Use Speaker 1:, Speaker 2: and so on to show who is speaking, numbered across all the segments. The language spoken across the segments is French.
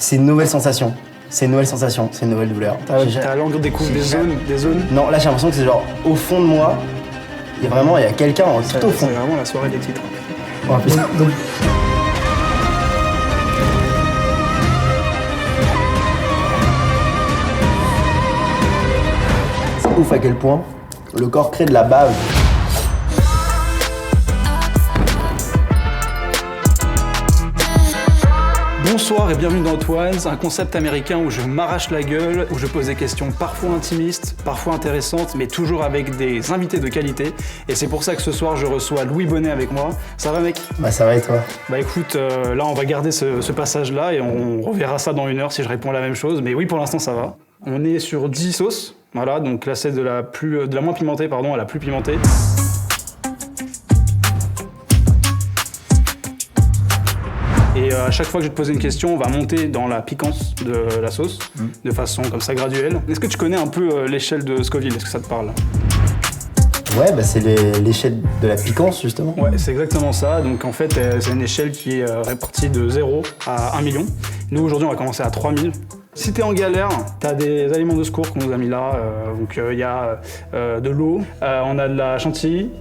Speaker 1: C'est une nouvelle sensation. C'est une nouvelle sensation, c'est une nouvelle douleur.
Speaker 2: T'as la langue découvre des zones.
Speaker 1: Non, là j'ai l'impression que c'est genre au fond de moi, il y a quelqu'un tout au fond.
Speaker 2: C'est vraiment la soirée des titres.
Speaker 1: Oh, putain. Donc... C'est ouf à quel point le corps crée de la bave.
Speaker 2: Bonsoir et bienvenue dans Hot Ones, un concept américain où je m'arrache la gueule, où je pose des questions parfois intimistes, parfois intéressantes, mais toujours avec des invités de qualité. Et c'est pour ça que ce soir, je reçois Louis Bonnet avec moi. Ça va, mec?
Speaker 1: Bah ça va et toi?
Speaker 2: Bah écoute, là, on va garder ce passage-là et on reverra ça dans 1 heure si je réponds la même chose. Mais oui, pour l'instant, ça va. On est sur 10 sauces, voilà, donc classé de la moins pimentée, à la plus pimentée. Et à chaque fois que je vais te poser une question, on va monter dans la piquance de la sauce, de façon comme ça graduelle. Est-ce que tu connais un peu l'échelle de Scoville? Est-ce que ça te parle?
Speaker 1: Ouais, bah c'est l'échelle de la piquance justement.
Speaker 2: Ouais, c'est exactement ça. Donc en fait, c'est une échelle qui est répartie de 0 à 1 million. Nous, aujourd'hui, on va commencer à 3000. Si t'es en galère, t'as des aliments de secours qu'on nous a mis là. Donc il y a de l'eau, on a de la chantilly,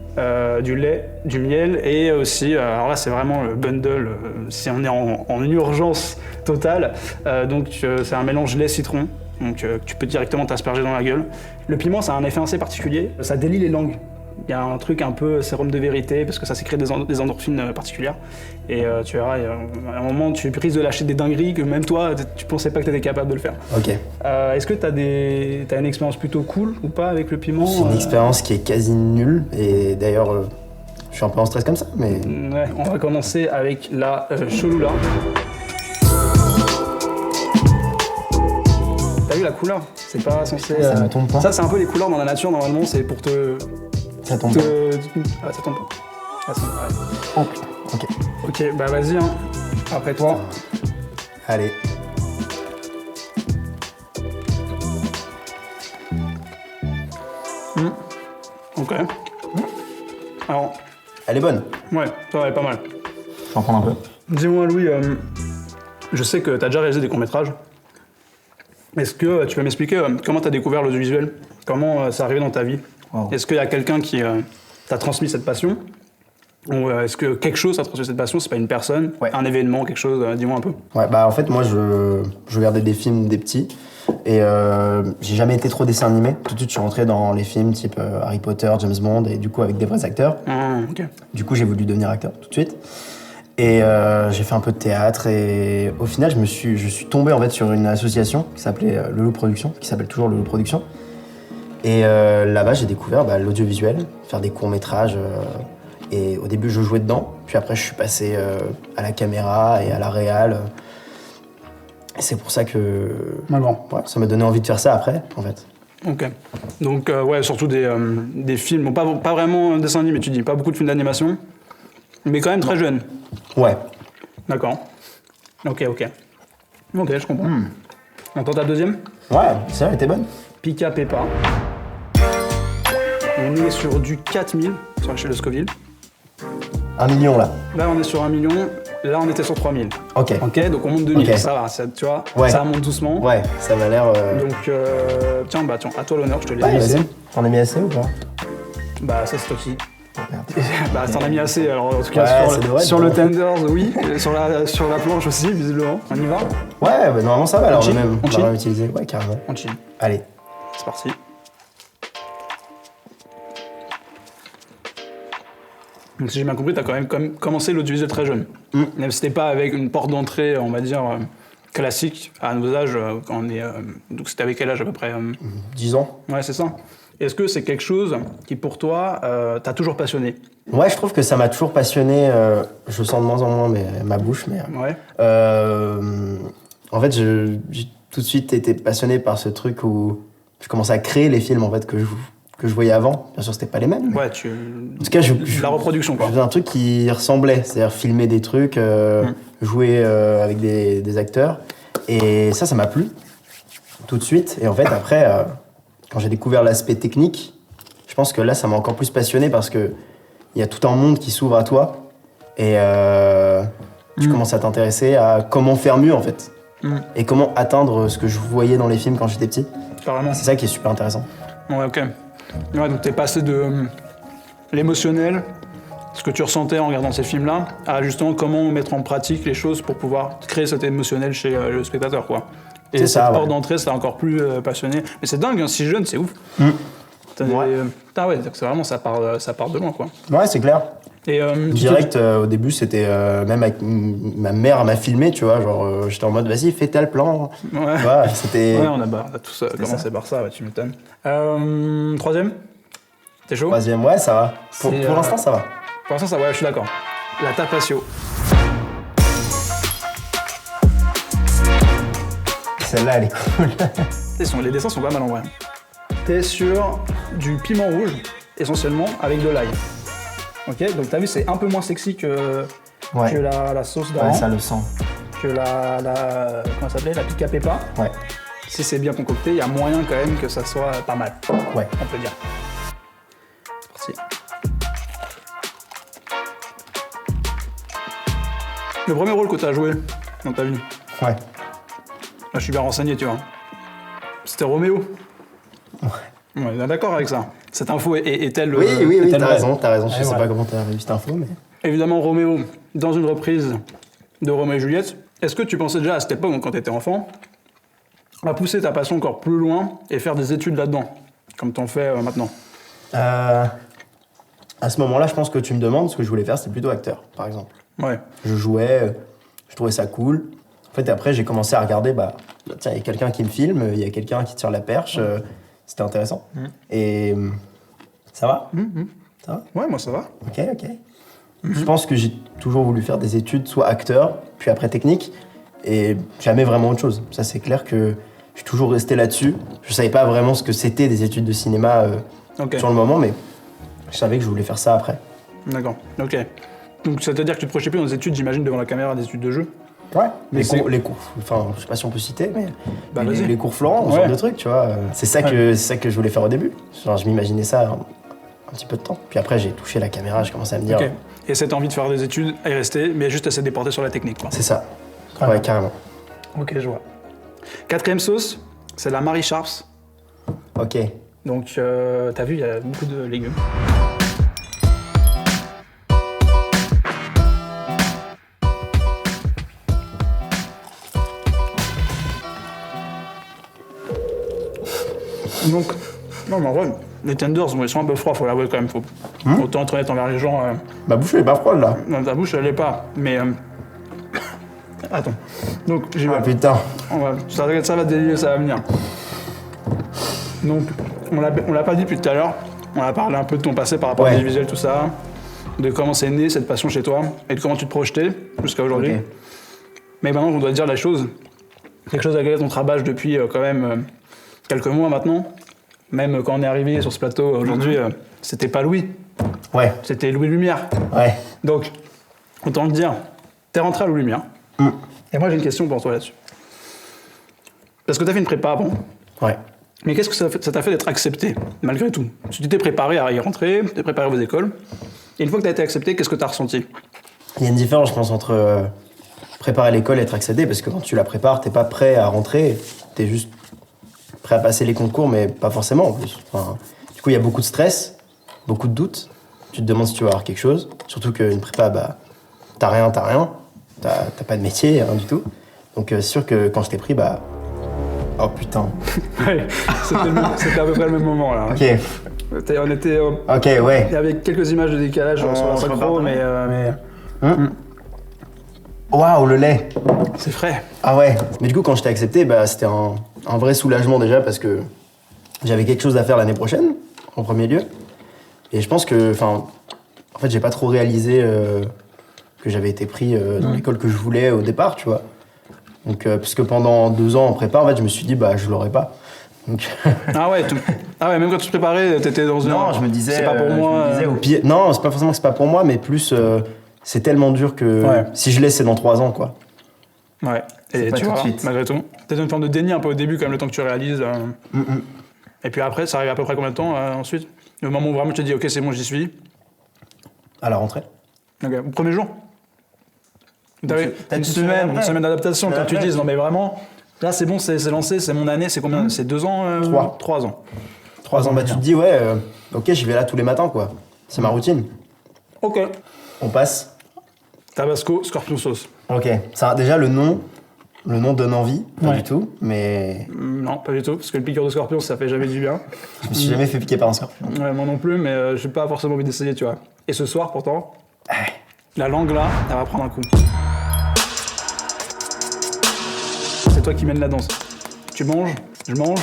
Speaker 2: du lait, du miel et aussi, alors là c'est vraiment le bundle si on est en urgence totale. Donc c'est un mélange lait-citron. Donc tu peux directement t'asperger dans la gueule. Le piment, ça a un effet assez particulier. Ça délie les langues. Il y a un truc un peu sérum de vérité parce que ça sécrète des endorphines particulières. Et tu verras, à un moment, tu es prise de lâcher des dingueries que même toi, tu pensais pas que tu étais capable de le faire.
Speaker 1: Ok.
Speaker 2: Est-ce que t'as une expérience plutôt cool ou pas avec le piment?
Speaker 1: C'est une expérience qui est quasi nulle et d'ailleurs, je suis un peu en stress comme ça, mais...
Speaker 2: Ouais, on va commencer avec la Cholula. T'as vu la couleur? C'est pas censé...
Speaker 1: Ça me tombe pas.
Speaker 2: Ça, c'est un peu les couleurs dans la nature, normalement, c'est pour te...
Speaker 1: Ça tombe pas.
Speaker 2: Ah, ça tombe pas. Ah, ça tombe pas.
Speaker 1: Oh putain, ok.
Speaker 2: Ok, bah vas-y, hein. Après toi.
Speaker 1: Allez.
Speaker 2: Ok. Alors,
Speaker 1: Elle est bonne.
Speaker 2: ouais, ça va, est pas mal.
Speaker 1: Je vais en prendre un peu.
Speaker 2: Dis-moi, Louis, je sais que t'as déjà réalisé des courts-métrages. Est-ce que tu peux m'expliquer comment t'as découvert l'audiovisuel? Comment ça arrivé dans ta vie?
Speaker 1: Wow.
Speaker 2: Est-ce qu'il y a quelqu'un qui t'a transmis cette passion? Ou est-ce que quelque chose t'a transmis cette passion? C'est pas une personne,
Speaker 1: Ouais.
Speaker 2: un événement, quelque chose? Dis-moi un peu.
Speaker 1: Ouais, bah en fait, moi, je regardais des films des petits et j'ai jamais été trop dessin animé. Tout de suite, je suis rentré dans les films type Harry Potter, James Bond et du coup avec des vrais acteurs.
Speaker 2: Ah, ok.
Speaker 1: Du coup, j'ai voulu devenir acteur tout de suite. Et j'ai fait un peu de théâtre et au final, je suis tombé en fait sur une association qui s'appelait Le Loup Production, qui s'appelle toujours Le Loup Production. Et là-bas, j'ai découvert l'audiovisuel, faire des courts-métrages. Et au début, je jouais dedans. Puis après, je suis passé à la caméra et à la réal. Et c'est pour ça que ouais, ça m'a donné envie de faire ça après, en fait.
Speaker 2: Ok. Donc, ouais, surtout des films, bon, pas vraiment un dessin animé, tu dis, pas beaucoup de films d'animation, mais quand même très jeune.
Speaker 1: Ouais.
Speaker 2: D'accord. Ok, je comprends. On tente la deuxième?
Speaker 1: Ouais, c'est vrai, elle était bonne.
Speaker 2: Pika Peppa. On est sur du 4000 sur l'échelle de Scoville.
Speaker 1: 1 million, là.
Speaker 2: Là, on est sur 1 million. Là, on était sur 3000.
Speaker 1: Ok.
Speaker 2: Ok, donc on monte 2000.
Speaker 1: Ok.
Speaker 2: Ça va, tu vois,
Speaker 1: Ouais.
Speaker 2: ça monte doucement.
Speaker 1: Ouais, ça m'a l'air...
Speaker 2: Donc, tiens, à toi l'honneur, je te l'ai
Speaker 1: Ouais,
Speaker 2: mis.
Speaker 1: vas-y. T'en as mis assez ou pas?
Speaker 2: Bah, ça, c'est toi qui.
Speaker 1: Merde.
Speaker 2: Bah, t'en as mis assez, alors en tout
Speaker 1: Ouais,
Speaker 2: cas,
Speaker 1: ça devrait être
Speaker 2: sur le
Speaker 1: bon.
Speaker 2: Tenders, oui. Et sur la planche aussi, visiblement. On y va?
Speaker 1: Ouais, bah normalement ça va, alors
Speaker 2: chill
Speaker 1: même.
Speaker 2: On
Speaker 1: On
Speaker 2: chill
Speaker 1: va utiliser. Ouais, carrément.
Speaker 2: On chill.
Speaker 1: Allez.
Speaker 2: C'est parti. Donc, si j'ai bien compris, t'as quand même commencé l'audiovisuel très jeune. Même si c'était pas avec une porte d'entrée, on va dire, classique, à nos âges, quand on est... donc c'était avec quel âge à peu près
Speaker 1: 10 ans.
Speaker 2: Ouais, c'est ça. Est-ce que c'est quelque chose qui, pour toi, t'a toujours passionné?
Speaker 1: Ouais, je trouve que ça m'a toujours passionné. Je sens de moins en moins ma bouche, mais...
Speaker 2: Ouais.
Speaker 1: En fait, j'ai tout de suite été passionné par ce truc où je commençais à créer les films en fait, que je voyais avant. Bien sûr, c'était pas les mêmes.
Speaker 2: Ouais,
Speaker 1: En tout cas,
Speaker 2: la reproduction, quoi.
Speaker 1: je faisais un truc qui ressemblait, c'est-à-dire filmer des trucs, jouer avec des acteurs. Et ça m'a plu tout de suite. Et en fait, après, quand j'ai découvert l'aspect technique, je pense que là, ça m'a encore plus passionné parce que il y a tout un monde qui s'ouvre à toi et tu commences à t'intéresser à comment faire mieux, en fait. et comment atteindre ce que je voyais dans les films quand j'étais petit.
Speaker 2: Carrément.
Speaker 1: C'est ça qui est super intéressant.
Speaker 2: Ouais, ok. Ouais, donc t'es passé de l'émotionnel, ce que tu ressentais en regardant ces films-là, à justement comment mettre en pratique les choses pour pouvoir créer cet émotionnel chez le spectateur, quoi. Et cette porte d'entrée, c'est encore plus passionné. Mais c'est dingue, hein, si jeune, c'est ouf. Ouais, donc c'est vraiment, ça part de loin, quoi.
Speaker 1: Ouais, c'est clair.
Speaker 2: Et,
Speaker 1: direct, au début, c'était même avec ma mère m'a filmé, tu vois, genre j'étais en mode vas-y, fais tel plan.
Speaker 2: Ouais,
Speaker 1: c'était...
Speaker 2: ouais, on a tous commencé par ça, ouais, tu m'étonnes. Troisième, t'es chaud?
Speaker 1: Troisième, ouais, ça va. Pour l'instant, ça va.
Speaker 2: Pour l'instant, ça va, je suis d'accord. La tapatio.
Speaker 1: Celle-là, elle est cool.
Speaker 2: Les dessins sont pas mal en vrai. T'es sur du piment rouge, essentiellement, avec de l'ail. Ok, donc t'as vu, c'est un peu moins sexy que la sauce d'avant.
Speaker 1: Ouais, ça le sent.
Speaker 2: Que comment ça s'appelait, la pica pepa.
Speaker 1: Ouais.
Speaker 2: Si c'est bien concocté, il y a moyen quand même que ça soit pas mal.
Speaker 1: Ouais.
Speaker 2: On peut dire. C'est parti. Le premier rôle que t'as joué dans ta vie.
Speaker 1: Ouais.
Speaker 2: Là, je suis bien renseigné, tu vois. C'était Roméo.
Speaker 1: Ouais.
Speaker 2: On est d'accord avec ça. Cette info est-elle...
Speaker 1: Oui, t'as raison. Je sais pas comment t'as réussi cette info, mais...
Speaker 2: Évidemment, Roméo, dans une reprise de Roméo et Juliette, est-ce que tu pensais déjà à cette époque, donc quand t'étais enfant, à pousser ta passion encore plus loin et faire des études là-dedans, comme t'en fais maintenant?
Speaker 1: À ce moment-là, je pense que tu me demandes, ce que je voulais faire, c'était plutôt acteur, par exemple.
Speaker 2: Ouais.
Speaker 1: Je jouais, je trouvais ça cool. En fait, après, j'ai commencé à regarder, tiens, il y a quelqu'un qui me filme, il y a quelqu'un qui tire la perche, c'était intéressant. Et ça va? Ça va?
Speaker 2: Ouais, moi ça va.
Speaker 1: Ok. Je pense que j'ai toujours voulu faire des études, soit acteur, puis après technique, et jamais vraiment autre chose. Ça, c'est clair que je suis toujours resté là-dessus. Je savais pas vraiment ce que c'était des études de cinéma sur le moment, mais je savais que je voulais faire ça après.
Speaker 2: D'accord, ok. Donc ça veut dire que tu te projetais plus dans des études, j'imagine, devant la caméra, des études de jeu?
Speaker 1: Ouais, les cours, enfin, je sais pas si on peut citer, mais les cours Florent, ce genre de trucs, tu vois. C'est ça que je voulais faire au début. Genre, je m'imaginais ça un petit peu de temps. Puis après, j'ai touché la caméra, j'ai commencé à me dire...
Speaker 2: Ok. Et cette envie de faire des études à y rester, mais juste à se déporter sur la technique, quoi.
Speaker 1: C'est ça. Ouais, carrément.
Speaker 2: Ok, je vois. Quatrième sauce, c'est la Marie Sharps.
Speaker 1: Ok.
Speaker 2: Donc, t'as vu, il y a beaucoup de légumes. Donc, non, mais en vrai, les tenders, bon, ils sont un peu froids, faut l'avouer quand même. Faut autant être honnête envers les gens.
Speaker 1: Ma bouche, elle est pas froide, là.
Speaker 2: Non, ta bouche, elle est pas. Mais. Attends. Donc, j'y vais.
Speaker 1: Ah, putain.
Speaker 2: Ça va délier, ça va venir. Donc, on l'a pas dit depuis tout à l'heure. On a parlé un peu de ton passé par rapport à l'audiovisuel, tout ça. De comment c'est né cette passion chez toi et de comment tu te projetais jusqu'à aujourd'hui. Okay. Mais maintenant, on doit dire la chose. Quelque chose à laquelle on travaille depuis quand même quelques mois maintenant. Même quand on est arrivé sur ce plateau aujourd'hui, c'était pas Louis.
Speaker 1: Ouais.
Speaker 2: C'était Louis Lumière.
Speaker 1: Ouais.
Speaker 2: Donc, autant te dire, t'es rentré à Louis Lumière. Et moi, j'ai une question pour toi là-dessus. Parce que t'as fait une prépa avant.
Speaker 1: Ouais.
Speaker 2: Mais qu'est-ce que ça t'a fait d'être accepté, malgré tout? Tu t'es préparé à y rentrer, t'es préparé aux écoles. Et une fois que t'as été accepté, qu'est-ce que t'as ressenti?
Speaker 1: Il y a une différence, je pense, entre préparer l'école et être accepté, parce que quand tu la prépares, t'es pas prêt à rentrer, t'es juste prêt à passer les concours, mais pas forcément en plus. Enfin, du coup, il y a beaucoup de stress, beaucoup de doutes. Tu te demandes si tu vas avoir quelque chose, surtout qu'une prépa, t'as rien, t'as pas de métier, rien du tout. Donc c'est sûr que quand je t'ai pris, oh putain.
Speaker 2: Ouais, c'était à peu près le même moment là.
Speaker 1: Ok.
Speaker 2: On était.
Speaker 1: Ok, ouais.
Speaker 2: Il y avait quelques images de décalage sur la synchro, mais.
Speaker 1: Waouh, le lait.
Speaker 2: C'est frais.
Speaker 1: Ah ouais. Mais du coup, quand je t'ai accepté, c'était un vrai soulagement déjà parce que j'avais quelque chose à faire l'année prochaine, en premier lieu. Et je pense que, en fait, j'ai pas trop réalisé que j'avais été pris dans l'école que je voulais au départ, tu vois. Donc, parce que pendant 2 ans en prépa, en fait, je me suis dit, je l'aurais pas. Donc...
Speaker 2: Ah ouais, même quand tu te préparais, t'étais dans une...
Speaker 1: Non, je me disais...
Speaker 2: C'est pas pour moi.
Speaker 1: Je me disais, au pire... Non, c'est pas forcément que c'est pas pour moi, mais plus... c'est tellement dur que si je laisse, c'est dans 3 ans, quoi.
Speaker 2: Ouais, et tu vois, malgré tout. T'as une forme de déni un peu au début, quand même, le temps que tu réalises. Et puis après, ça arrive à peu près combien de temps ensuite? Le moment où vraiment tu te dis, ok, c'est bon, j'y suis.
Speaker 1: À la rentrée.
Speaker 2: Ok, au premier jour? T'avais une semaine d'adaptation quand tu dis non mais vraiment, là c'est bon, c'est lancé, c'est mon année, c'est combien? C'est 2 ans 3 ans.
Speaker 1: 3 ans, bah tu te dis ouais, ok j'y vais là tous les matins quoi. C'est ma routine.
Speaker 2: Ok.
Speaker 1: On passe.
Speaker 2: Tabasco, scorpion sauce.
Speaker 1: Ok, ça, déjà le nom donne envie, pas du tout, mais
Speaker 2: Non, pas du tout, parce que le piqueur de scorpion ça fait jamais du bien.
Speaker 1: je me suis jamais fait piquer par un scorpion.
Speaker 2: Ouais, moi non plus, mais j'ai pas forcément envie d'essayer, tu vois. Et ce soir pourtant, la langue là, elle va prendre un coup. C'est toi qui mènes la danse. Tu manges, je mange,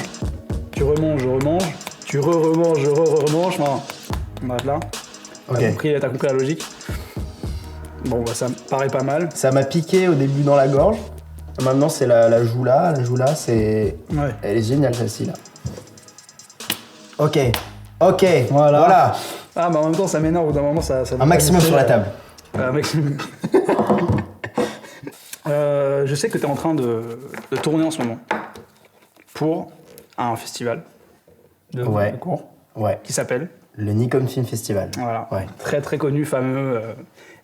Speaker 2: tu remanges, je remange, tu remanges, je remange. Enfin, on arrête là.
Speaker 1: Ok.
Speaker 2: T'as compris la logique. Bon, bah, ça me paraît pas mal.
Speaker 1: Ça m'a piqué au début dans la gorge. Maintenant c'est la joue là. La joue là, c'est...
Speaker 2: Ouais.
Speaker 1: Elle est géniale celle-ci là. Ok.
Speaker 2: Voilà. Ah, bah en même temps, ça m'énerve. Au bout d'un moment, ça
Speaker 1: Un maximum sur la table.
Speaker 2: Un maximum. Je sais que tu es en train de tourner en ce moment pour un festival de cours
Speaker 1: Ouais.
Speaker 2: qui s'appelle
Speaker 1: Le Nikon Film Festival.
Speaker 2: voilà,
Speaker 1: Ouais.
Speaker 2: très très connu, fameux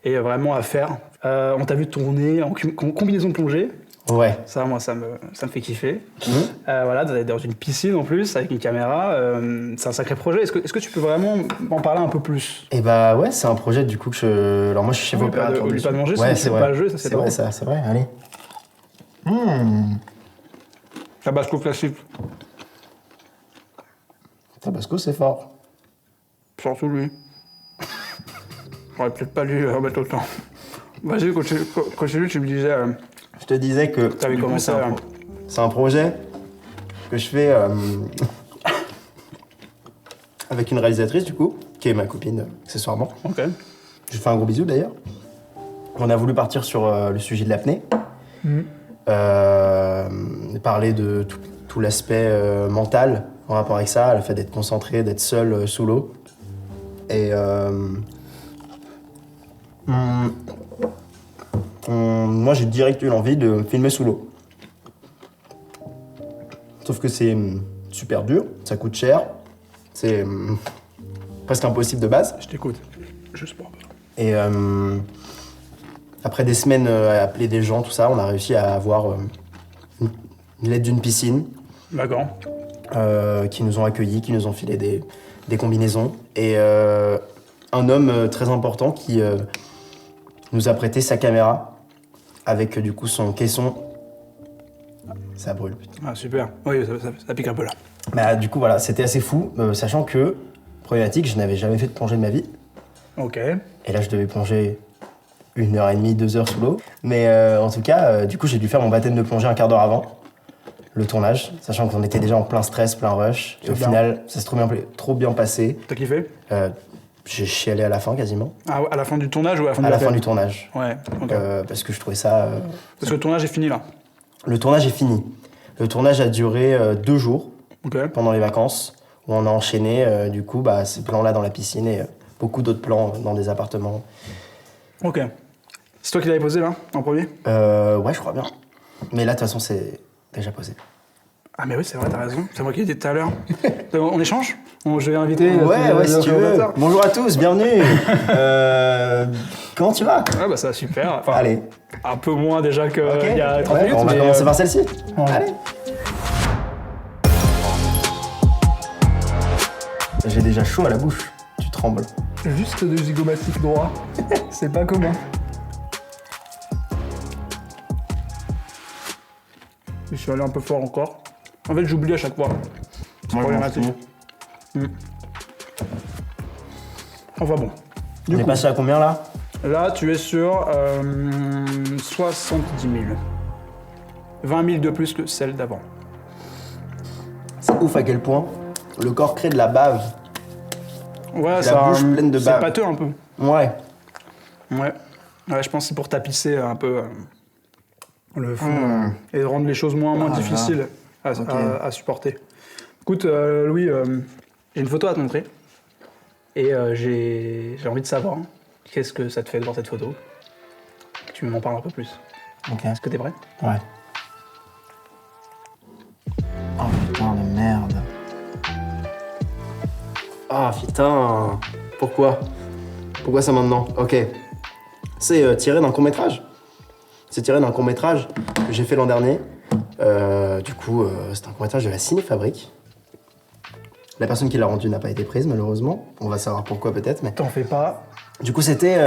Speaker 2: et vraiment à faire. On t'a vu tourner en combinaison de plongée.
Speaker 1: Ouais.
Speaker 2: Ça, moi, ça me fait kiffer. Voilà, d'aller dans une piscine en plus avec une caméra. C'est un sacré projet. Est-ce que tu peux vraiment m'en parler un peu plus?
Speaker 1: Et bah ouais, c'est un projet du coup que je... Alors moi je suis chef opérateur.
Speaker 2: Oublie pas de manger,
Speaker 1: ouais,
Speaker 2: sinon tu fais pas le jeu, ça c'est
Speaker 1: vrai
Speaker 2: drôle.
Speaker 1: ça, c'est vrai, allez.
Speaker 2: Tabasco classique.
Speaker 1: Tabasco c'est fort.
Speaker 2: Surtout lui. J'aurais peut-être pas dû remettre autant. Vas-y, continue, tu me disais...
Speaker 1: Je te disais que
Speaker 2: T'avais
Speaker 1: du coup,
Speaker 2: commencé
Speaker 1: c'est un projet que je fais avec une réalisatrice du coup, qui est ma copine accessoirement.
Speaker 2: Ok.
Speaker 1: Je lui fais un gros bisou d'ailleurs. On a voulu partir sur le sujet de l'apnée. Parler de tout l'aspect mental en rapport avec ça, le fait d'être concentré, d'être seul sous l'eau. Et moi j'ai direct eu l'envie de me filmer sous l'eau. Sauf que c'est super dur, ça coûte cher, c'est presque impossible de base.
Speaker 2: Je t'écoute. Juste pour...
Speaker 1: Et après des semaines à appeler des gens, tout ça, on a réussi à avoir l'aide d'une piscine.
Speaker 2: D'accord.
Speaker 1: Qui nous ont accueillis, qui nous ont filé des combinaisons. Et un homme très important qui nous a prêté sa caméra avec du coup son caisson. Ça brûle, putain.
Speaker 2: Ah, super. Oui, ça pique un peu là.
Speaker 1: Bah, du coup, voilà, c'était assez fou, sachant que, problématique, je n'avais jamais fait de plongée de ma vie.
Speaker 2: Ok.
Speaker 1: Et là, je devais plonger 1h30, 2 heures sous l'eau. Mais en tout cas, du coup, j'ai dû faire mon baptême de plongée un quart d'heure avant le tournage, sachant qu'on était déjà en plein stress, plein rush. Et au final, ça s'est trop bien passé.
Speaker 2: T'as kiffé?
Speaker 1: J'ai chialé à la fin quasiment.
Speaker 2: Ah, à la fin du tournage ou à la fin
Speaker 1: À la fin du tournage.
Speaker 2: Ouais, ok.
Speaker 1: Parce que je trouvais ça...
Speaker 2: Parce que le tournage est fini là.
Speaker 1: Le tournage est fini. Le tournage a duré 2 jours pendant les vacances, où on a enchaîné du coup ces plans-là dans la piscine et beaucoup d'autres plans dans des appartements.
Speaker 2: Ok. C'est toi qui l'avais posé là, en premier?
Speaker 1: Ouais, je crois bien. Mais là, de toute façon, c'est déjà posé.
Speaker 2: Ah mais oui, c'est vrai, t'as raison. C'est moi qui l'ai dit tout à l'heure. On échange? Je vais inviter...
Speaker 1: Ouais, si tu veux. Bonjour à tous, bienvenue. Comment tu vas?
Speaker 2: Ah bah ça va super. Enfin,
Speaker 1: allez.
Speaker 2: Un peu moins déjà qu'il y a 30 minutes.
Speaker 1: On va commencer par celle-ci.
Speaker 2: Ouais.
Speaker 1: Allez. J'ai déjà chaud à la bouche. Tu trembles.
Speaker 2: Juste de zygomatique droit. C'est pas commun. Je suis allé un peu fort encore. En fait, j'oublie à chaque fois. C'est problématique. Enfin bon.
Speaker 1: On est passé à combien là?
Speaker 2: Là, tu es sur 70 000. 20 000 de plus que celle d'avant.
Speaker 1: C'est ouf à quel point le corps crée de la bave.
Speaker 2: Ouais,
Speaker 1: la bouche pleine de bave.
Speaker 2: C'est pâteux un peu.
Speaker 1: Ouais.
Speaker 2: Ouais, je pense que c'est pour tapisser un peu le fond et rendre les choses moins difficiles à supporter. Écoute, Louis, j'ai une photo à te montrer et j'ai envie de savoir qu'est-ce que ça te fait de voir cette photo. Que tu m'en parles un peu plus.
Speaker 1: Ok.
Speaker 2: Est-ce que t'es prêt?
Speaker 1: Ouais. Oh putain de merde. Ah putain. Pourquoi ça maintenant? Ok. C'est tiré d'un court-métrage C'est tiré d'un court-métrage que j'ai fait l'an dernier. Du coup, c'est un court-métrage de la Cinéfabrique. La personne qui l'a rendu n'a pas été prise, malheureusement. On va savoir pourquoi peut-être, mais...
Speaker 2: T'en fais pas.
Speaker 1: Du coup, c'était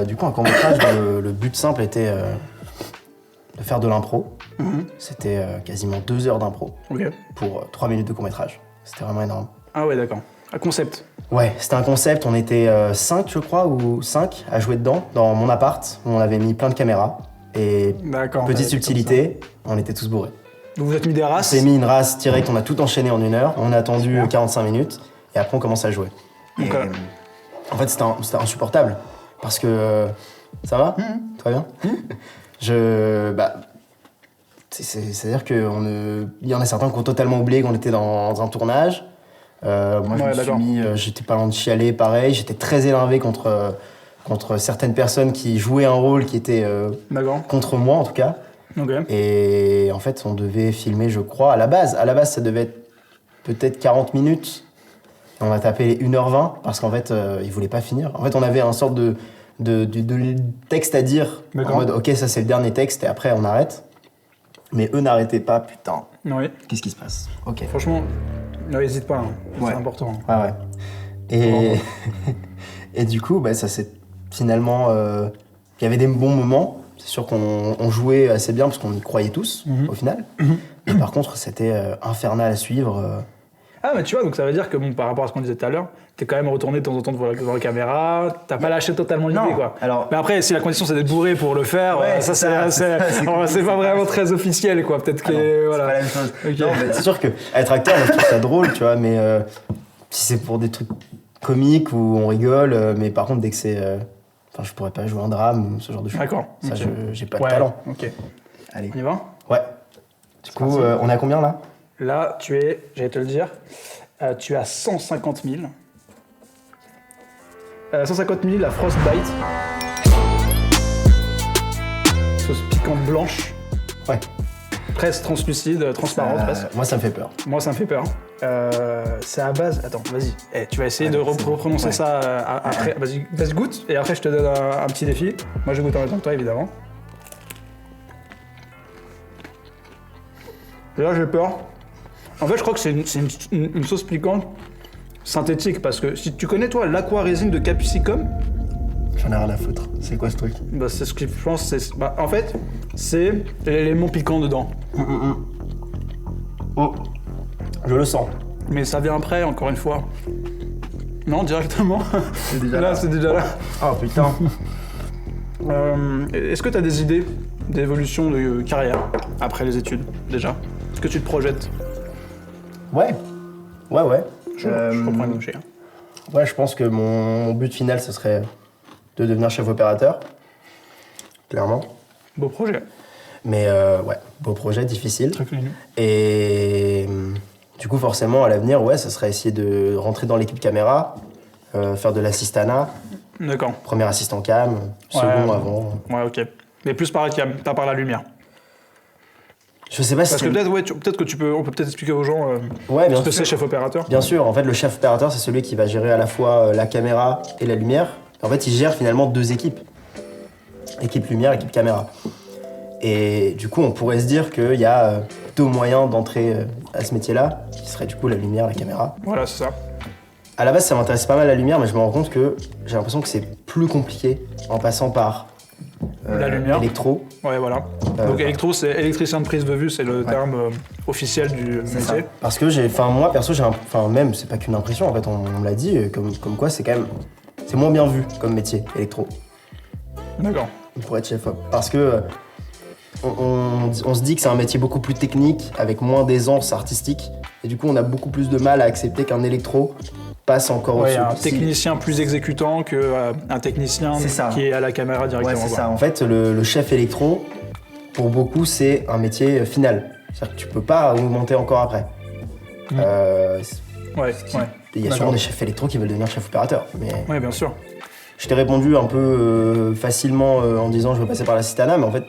Speaker 1: du coup un court-métrage dont le but simple était de faire de l'impro. C'était quasiment 2 heures d'impro pour 3 minutes de court-métrage. C'était vraiment énorme.
Speaker 2: Ah ouais, d'accord. Un concept.
Speaker 1: Ouais, c'était un concept. On était 5, je crois, ou 5 à jouer dedans, dans mon appart, où on avait mis plein de caméras. Et petite subtilité, on était tous bourrés.
Speaker 2: Donc vous êtes mis des
Speaker 1: On
Speaker 2: races.
Speaker 1: s'est mis une race directe, on a tout enchaîné en 1 heure. On a attendu 45 minutes, et après on commence à jouer. Et, en fait, c'était insupportable. Parce que... ça va Tout va bien c'est-à-dire qu'il y en a certains qui ont totalement oublié qu'on était dans un tournage. Moi, j'étais pas loin de chialer, pareil. J'étais très énervé contre certaines personnes qui jouaient un rôle qui était contre moi, en tout cas. Et en fait, on devait filmer, je crois, à la base, ça devait être peut-être 40 minutes. On a tapé les 1h20 parce qu'en fait, ils voulaient pas finir. En fait, on avait un sorte de texte à dire. En mode, ok, ça c'est le dernier texte et après on arrête. Mais eux n'arrêtaient pas, putain.
Speaker 2: Oui.
Speaker 1: Qu'est-ce qui se passe? Ok.
Speaker 2: Franchement, n'hésite pas, c'est important.
Speaker 1: Ouais. Et, et du coup, ça c'est finalement... il y avait des bons moments. C'est sûr qu'on jouait assez bien parce qu'on y croyait tous, au final. Mais par contre, c'était infernal à suivre.
Speaker 2: Ah, mais tu vois, donc ça veut dire que par rapport à ce qu'on disait tout à l'heure, t'es quand même retourné de temps en temps devant la caméra, t'as pas lâché totalement l'idée, quoi.
Speaker 1: Alors...
Speaker 2: Mais après, si la condition c'est d'être bourré pour le faire, c'est pas vraiment très officiel, quoi. Peut-être que...
Speaker 1: voilà. C'est pas la même chose. Non, mais c'est sûr qu'être acteur, moi, je trouve ça drôle, tu vois, mais si c'est pour des trucs comiques où on rigole, mais par contre, dès que c'est... je pourrais pas jouer un drame ou ce genre de choses.
Speaker 2: D'accord.
Speaker 1: Ça, j'ai pas de talent.
Speaker 2: Ok.
Speaker 1: Allez.
Speaker 2: On y va?
Speaker 1: Ouais. Du coup, on est à combien, là?
Speaker 2: Là, j'allais te le dire, tu as 150 000. 150 000 la Frostbite. Sauce piquante blanche.
Speaker 1: Ouais.
Speaker 2: Presque translucide, transparente presque.
Speaker 1: Moi, ça me fait peur.
Speaker 2: Moi, ça me fait peur. C'est à base... Attends, vas-y. Tu vas essayer de reprononcer ça après. Vas-y, goûte. Et après, je te donne un petit défi. Moi, je goûte en même temps que toi, évidemment. Et là, j'ai peur. En fait, je crois que c'est une sauce piquante synthétique, parce que si tu connais, toi, l'aquarésine de Capsicum.
Speaker 1: J'en ai rien à foutre. C'est quoi ce truc?
Speaker 2: C'est ce que je pense. En fait, c'est l'élément piquant dedans.
Speaker 1: Oh, je le sens.
Speaker 2: Mais ça vient après, encore une fois. Non, directement.
Speaker 1: C'est déjà là.
Speaker 2: C'est déjà là.
Speaker 1: Oh putain.
Speaker 2: Est-ce que tu as des idées d'évolution de carrière après les études, déjà? Est-ce que tu te projettes?
Speaker 1: Ouais.
Speaker 2: Je comprends une logique.
Speaker 1: Ouais, je pense que mon but final, ce serait de devenir chef opérateur. Clairement.
Speaker 2: Beau projet.
Speaker 1: Mais beau projet, difficile.
Speaker 2: Très connu.
Speaker 1: Et du coup, forcément, à l'avenir, ça serait essayer de rentrer dans l'équipe caméra, faire de l'assistanat.
Speaker 2: D'accord.
Speaker 1: Premier assistant cam, second avant.
Speaker 2: Ouais, ok. Mais plus par la cam, pas par la lumière.
Speaker 1: Je sais pas si...
Speaker 2: Parce que peut-être que on peut peut-être expliquer aux gens ce que c'est chef opérateur.
Speaker 1: Bien sûr, en fait, le chef opérateur, c'est celui qui va gérer à la fois la caméra et la lumière. En fait, il gère finalement 2 équipes. Équipe lumière, équipe caméra. Et du coup, on pourrait se dire qu'il y a 2 moyens d'entrer à ce métier-là, qui serait du coup la lumière, la caméra.
Speaker 2: Voilà, c'est ça.
Speaker 1: À la base, ça m'intéresse pas mal la lumière, mais je me rends compte que j'ai l'impression que c'est plus compliqué en passant par
Speaker 2: la lumière.
Speaker 1: Électro.
Speaker 2: Ouais, voilà. Donc électro, c'est électricien de prise de vue, c'est le terme officiel du métier.
Speaker 1: Ça. Parce que moi perso, même, c'est pas qu'une impression, en fait, on me l'a dit, comme quoi c'est quand même, c'est moins bien vu comme métier, électro.
Speaker 2: D'accord.
Speaker 1: Pour être chef op. Parce que on se dit que c'est un métier beaucoup plus technique, avec moins d'aisance artistique, et du coup, on a beaucoup plus de mal à accepter qu'un électro passe encore au-dessus.
Speaker 2: Un technicien plus exécutant qu'un technicien qui est à la caméra directement.
Speaker 1: Ouais, c'est ça. En fait, le chef électro, pour beaucoup, c'est un métier final. C'est-à-dire que tu peux pas augmenter encore après. Il y a sûrement des chefs électro qui veulent devenir chef opérateur.
Speaker 2: Oui, bien sûr.
Speaker 1: Je t'ai répondu un peu facilement en disant je veux passer par l'assistanat, mais en fait,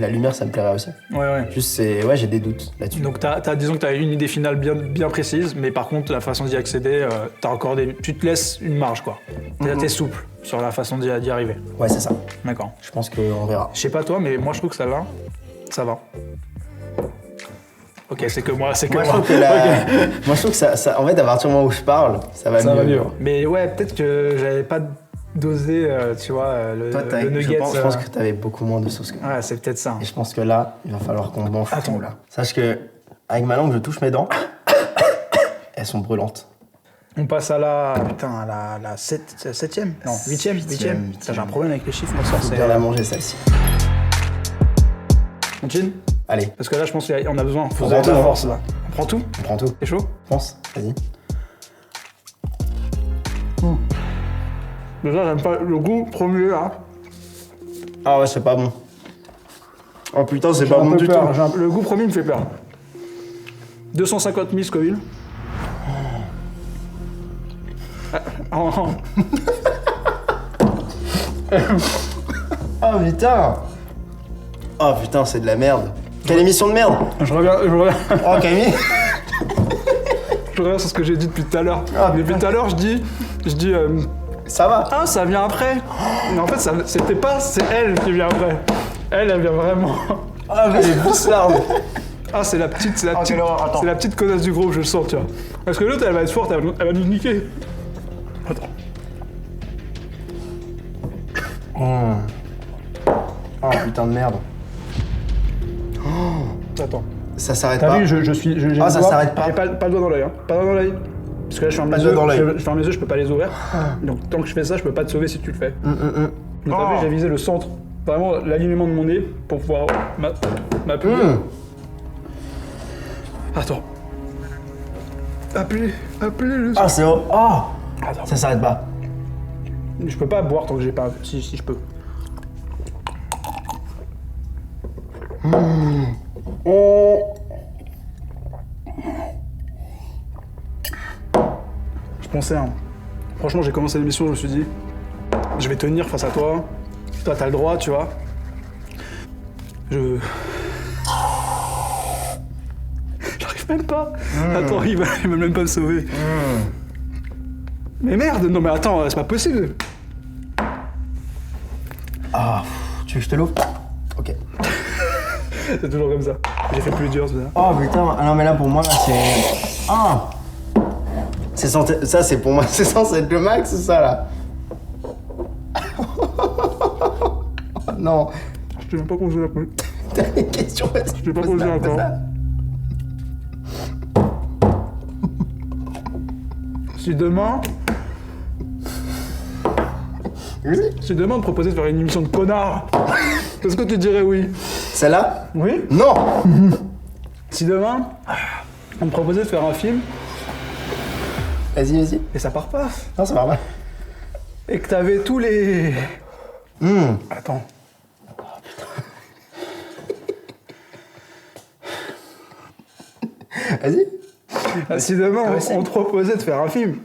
Speaker 1: La lumière, ça me plairait aussi.
Speaker 2: Ouais.
Speaker 1: Juste, j'ai des doutes là-dessus.
Speaker 2: Donc disons que tu as une idée finale bien précise, mais par contre, la façon d'y accéder, tu te laisses une marge, quoi. T'es souple sur la façon d'y arriver.
Speaker 1: Ouais, c'est ça.
Speaker 2: D'accord.
Speaker 1: Je pense qu'on verra.
Speaker 2: Je sais pas toi, mais moi, je trouve que ça va. Ça va. Ok, c'est que moi.
Speaker 1: Je trouve que ça, en fait, à partir du moment où je parle, ça va mieux.
Speaker 2: Mais ouais, peut-être que j'avais pas dosé, tu vois, le nugget.
Speaker 1: Je pense que t'avais beaucoup moins de sauce que moi.
Speaker 2: Ouais, c'est peut-être ça.
Speaker 1: Et je pense que là, il va falloir qu'on mange
Speaker 2: Attends.
Speaker 1: tout, là. Sache que, avec ma langue, je touche mes dents. Elles sont brûlantes.
Speaker 2: On passe à la 7ème. Non, 8ème. Putain, j'ai un problème avec les chiffres, moi, ça,
Speaker 1: Faut bien la manger, celle-ci.
Speaker 2: On continue ?
Speaker 1: Allez.
Speaker 2: Parce que là, je pense qu'on a besoin. Faut
Speaker 1: On
Speaker 2: de la
Speaker 1: prend tout,
Speaker 2: force, là. On prend tout ?
Speaker 1: On prend tout.
Speaker 2: T'es chaud ?
Speaker 1: Pense, vas-y.
Speaker 2: Déjà, j'aime pas le goût premier, là.
Speaker 1: Ah ouais, c'est pas bon. Oh putain, c'est
Speaker 2: J'ai
Speaker 1: pas
Speaker 2: un
Speaker 1: bon
Speaker 2: peu
Speaker 1: du
Speaker 2: peur.
Speaker 1: tout.
Speaker 2: Le goût premier me fait peur. 250 000 Scoville.
Speaker 1: Oh putain. Oh putain, c'est de la merde. Quelle émission de merde.
Speaker 2: Je reviens.
Speaker 1: Oh Camille.
Speaker 2: Je reviens sur ce que j'ai dit depuis tout à l'heure.
Speaker 1: Ah,
Speaker 2: Depuis tout à l'heure, je dis
Speaker 1: Ça va.
Speaker 2: ah, ça vient après. Mais en fait, c'est elle qui vient après. Elle vient vraiment.
Speaker 1: Ah mais les grosses larmes.
Speaker 2: Ah, c'est la petite connasse du groupe, je le sens, tu vois. Parce que l'autre, elle va être forte, elle va nous niquer. Attends.
Speaker 1: Oh putain de merde.
Speaker 2: Attends.
Speaker 1: Ça s'arrête
Speaker 2: T'as
Speaker 1: pas.
Speaker 2: vu, j'ai le
Speaker 1: Ah, ça
Speaker 2: doigt.
Speaker 1: s'arrête pas.
Speaker 2: J'ai pas le doigt dans l'œil, hein. Pas le doigt dans l'œil. Parce que là, je ferme
Speaker 1: Pas
Speaker 2: mes
Speaker 1: le doigt dans
Speaker 2: yeux.
Speaker 1: l'œil.
Speaker 2: Je ferme mes yeux, je peux pas les ouvrir. Donc, tant que je fais ça, je peux pas te sauver si tu le fais. Donc, t'as vu,
Speaker 1: Oh.
Speaker 2: j'ai visé le centre. Vraiment, l'alignement de mon nez pour pouvoir m'appuyer. Attends. Appuyer le
Speaker 1: Ah c'est oh.
Speaker 2: Attends.
Speaker 1: Ça s'arrête pas.
Speaker 2: Je peux pas boire tant que j'ai pas. Si je peux. Je pensais, hein. Franchement, j'ai commencé l'émission, je me suis dit, je vais tenir face à toi. Toi, t'as le droit, tu vois. J'arrive même pas. Attends, il va même pas me sauver. Mais merde, non mais attends, c'est pas possible.
Speaker 1: Ah, tu veux que je te l'ouvre? Ok.
Speaker 2: C'est toujours comme ça. J'ai fait plus dur, c'est ça.
Speaker 1: Oh putain, ah non mais là pour moi là c'est... Ah ça c'est pour moi, c'est censé être le max ça là. Oh, non.
Speaker 2: Je t'ai même pas posé la première.
Speaker 1: T'as des questions?
Speaker 2: Je t'ai pas posé encore. Si demain on te proposait de faire une émission de connard, est-ce que tu dirais oui?
Speaker 1: Celle-là?
Speaker 2: Oui.
Speaker 1: Non.
Speaker 2: Si demain on me proposait de faire un film
Speaker 1: Vas-y.
Speaker 2: et ça part pas,
Speaker 1: Non, ça va pas.
Speaker 2: et que t'avais tous les... Attends.
Speaker 1: Vas-y.
Speaker 2: Si demain on te proposait de faire un film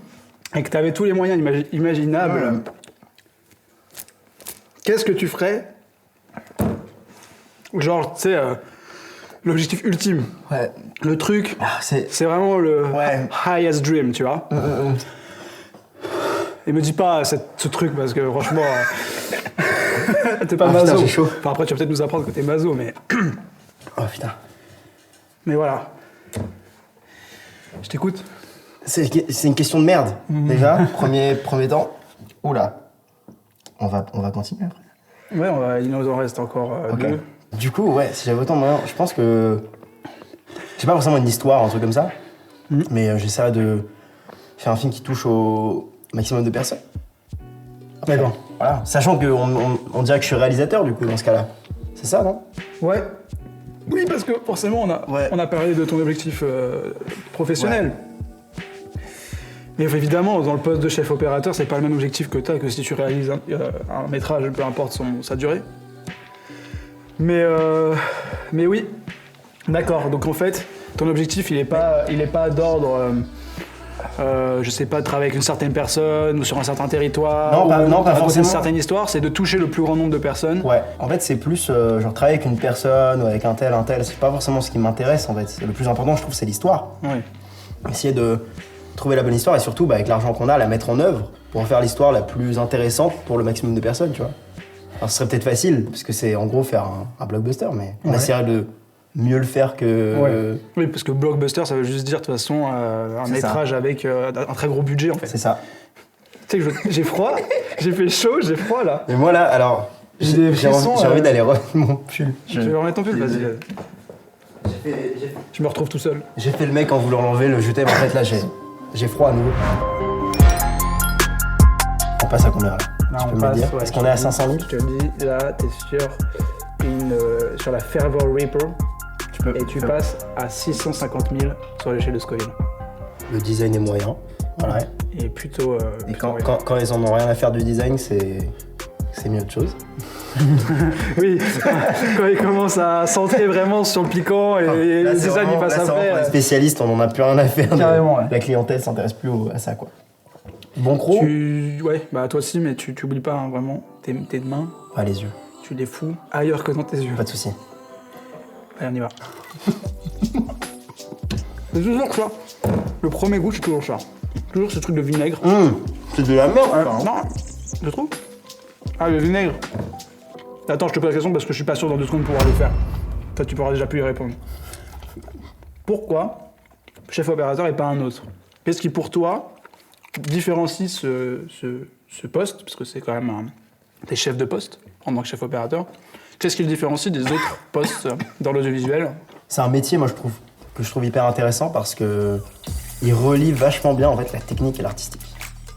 Speaker 2: et que t'avais tous les moyens imaginables, qu'est-ce que tu ferais? Genre, tu sais, l'objectif ultime.
Speaker 1: Ouais.
Speaker 2: Le truc,
Speaker 1: Ah,
Speaker 2: c'est vraiment le
Speaker 1: Ouais.
Speaker 2: highest dream, tu vois. Et me dis pas ce truc parce que franchement, t'es pas
Speaker 1: Ah,
Speaker 2: maso.
Speaker 1: putain, j'ai chaud.
Speaker 2: Enfin, après, tu vas peut-être nous apprendre que t'es maso, mais
Speaker 1: Oh putain.
Speaker 2: voilà. Je t'écoute.
Speaker 1: C'est une question de merde. Déjà, premier temps. Oula. On va continuer après.
Speaker 2: Ouais, il nous en reste encore
Speaker 1: Ok.
Speaker 2: deux.
Speaker 1: Du coup, ouais, si j'avais autant de moyens, je pense que... J'ai pas forcément une histoire, un truc comme ça, mais j'essaierais de faire un film qui touche au maximum de personnes. Après,
Speaker 2: D'accord.
Speaker 1: Voilà. Sachant qu'on dirait que je suis réalisateur, du coup, dans ce cas-là. C'est ça, non?
Speaker 2: Ouais. Oui, parce que forcément, on a parlé de ton objectif professionnel. Mais évidemment, dans le poste de chef opérateur, c'est pas le même objectif que t'as que si tu réalises un métrage, peu importe sa durée. Mais oui, d'accord. Donc en fait, ton objectif, il est pas d'ordre je sais pas, de travailler avec une certaine personne ou sur un certain territoire,
Speaker 1: Non, pas
Speaker 2: raconter
Speaker 1: forcément.
Speaker 2: une certaine histoire, c'est de toucher le plus grand nombre de personnes.
Speaker 1: Ouais, en fait, c'est plus genre travailler avec une personne ou avec un tel, c'est pas forcément ce qui m'intéresse en fait. Le plus important, je trouve, c'est l'histoire.
Speaker 2: Ouais.
Speaker 1: Essayer de trouver la bonne histoire et surtout, avec l'argent qu'on a, la mettre en œuvre pour en faire l'histoire la plus intéressante pour le maximum de personnes, tu vois. Alors, ce serait peut-être facile, parce que c'est en gros faire un blockbuster, mais on essaierait de mieux le faire que.
Speaker 2: Oui, parce que blockbuster, ça veut juste dire de toute façon un métrage avec un très gros budget en fait.
Speaker 1: C'est ça.
Speaker 2: Tu sais que j'ai froid, j'ai fait chaud, j'ai froid là.
Speaker 1: Et moi là, alors,
Speaker 2: J'ai des frissons,
Speaker 1: envie d'aller remettre mon pull.
Speaker 2: Je vais remettre ton pull, vas-y. Je me retrouve tout seul.
Speaker 1: J'ai fait le mec en voulant l'enlever, le jeter, mais en fait là j'ai froid à nouveau. On passe à combien là?
Speaker 2: Là,
Speaker 1: Tu
Speaker 2: on
Speaker 1: peux me
Speaker 2: passe,
Speaker 1: dire?
Speaker 2: ouais,
Speaker 1: Est-ce qu'on est à 500 000?
Speaker 2: Je te le dis, là, t'es sur la Fervor Reaper et tu passes à 650 000 sur l'échelle de Scoville.
Speaker 1: Le design est moyen. Voilà.
Speaker 2: Et plutôt.
Speaker 1: Et
Speaker 2: plutôt moyen.
Speaker 1: quand ils en ont rien à faire du design, c'est mieux autre chose.
Speaker 2: Oui, quand ils commencent à centrer vraiment sur le piquant et le design il passe après.
Speaker 1: Pour les spécialistes, on en a plus rien à faire.
Speaker 2: Carrément, ouais.
Speaker 1: La clientèle s'intéresse plus à ça, quoi. Bon croc.
Speaker 2: Ouais, bah toi aussi, mais tu oublies pas hein, vraiment tes mains,
Speaker 1: Ah, les yeux.
Speaker 2: tu les fous ailleurs que dans tes yeux.
Speaker 1: Pas de soucis.
Speaker 2: Allez, on y va. C'est toujours ça. Le premier goût, c'est toujours ça. Toujours ce truc de vinaigre.
Speaker 1: C'est de la merde,
Speaker 2: Non, je trouve. Ah, le vinaigre. Attends, je te pose la question parce que je suis pas sûr dans 2 secondes de pouvoir le faire. Toi, tu pourras déjà plus y répondre. Pourquoi chef opérateur et pas un autre? Qu'est-ce qui, pour toi, différencie ce poste, parce que c'est quand même des chefs de poste en tant que chef opérateur, qu'est-ce qui le différencie des autres postes dans l'audiovisuel?
Speaker 1: C'est un métier, moi, que je trouve hyper intéressant parce que il relie vachement bien en fait la technique et l'artistique.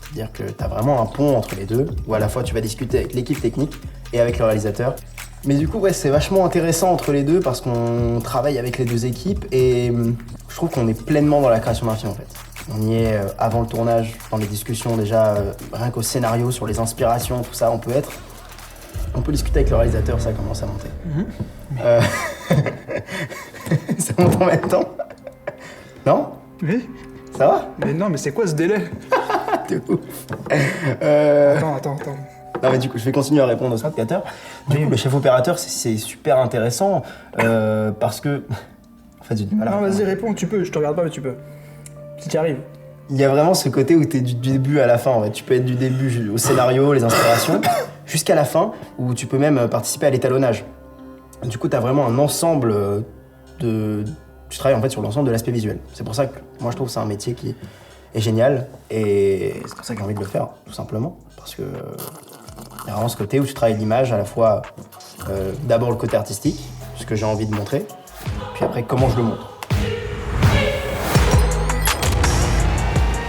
Speaker 1: C'est-à-dire que tu as vraiment un pont entre les deux, où à la fois tu vas discuter avec l'équipe technique et avec le réalisateur. Mais du coup, ouais, c'est vachement intéressant entre les deux parce qu'on travaille avec les deux équipes et je trouve qu'on est pleinement dans la création d'un film en fait. On y est avant le tournage, dans les discussions déjà, rien qu'au scénario, sur les inspirations, tout ça, on peut discuter avec le réalisateur, ça commence à monter. Ça monte en même temps? Non?
Speaker 2: Oui.
Speaker 1: Ça va?
Speaker 2: Mais non, mais c'est quoi ce délai?
Speaker 1: T'es ouf.
Speaker 2: Attends.
Speaker 1: Non mais du coup, je vais continuer à répondre aux spectateurs. Du coup, le chef opérateur, c'est super intéressant parce que... En fait, j'ai du mal à
Speaker 2: Non,
Speaker 1: répondre.
Speaker 2: vas-y, réponds, tu peux, je te regarde pas, mais tu peux. Si tu y arrives.
Speaker 1: Il y a vraiment ce côté où t'es du début à la fin, en fait. Tu peux être du début au scénario, les inspirations, jusqu'à la fin, où tu peux même participer à l'étalonnage. Du coup, t'as vraiment un ensemble de... Tu travailles en fait sur l'ensemble de l'aspect visuel. C'est pour ça que moi, je trouve que c'est un métier qui est génial, et c'est pour ça que j'ai envie de le faire, tout simplement. Parce que il y a vraiment ce côté où tu travailles l'image, à la fois d'abord le côté artistique, ce que j'ai envie de montrer, puis après comment je le montre.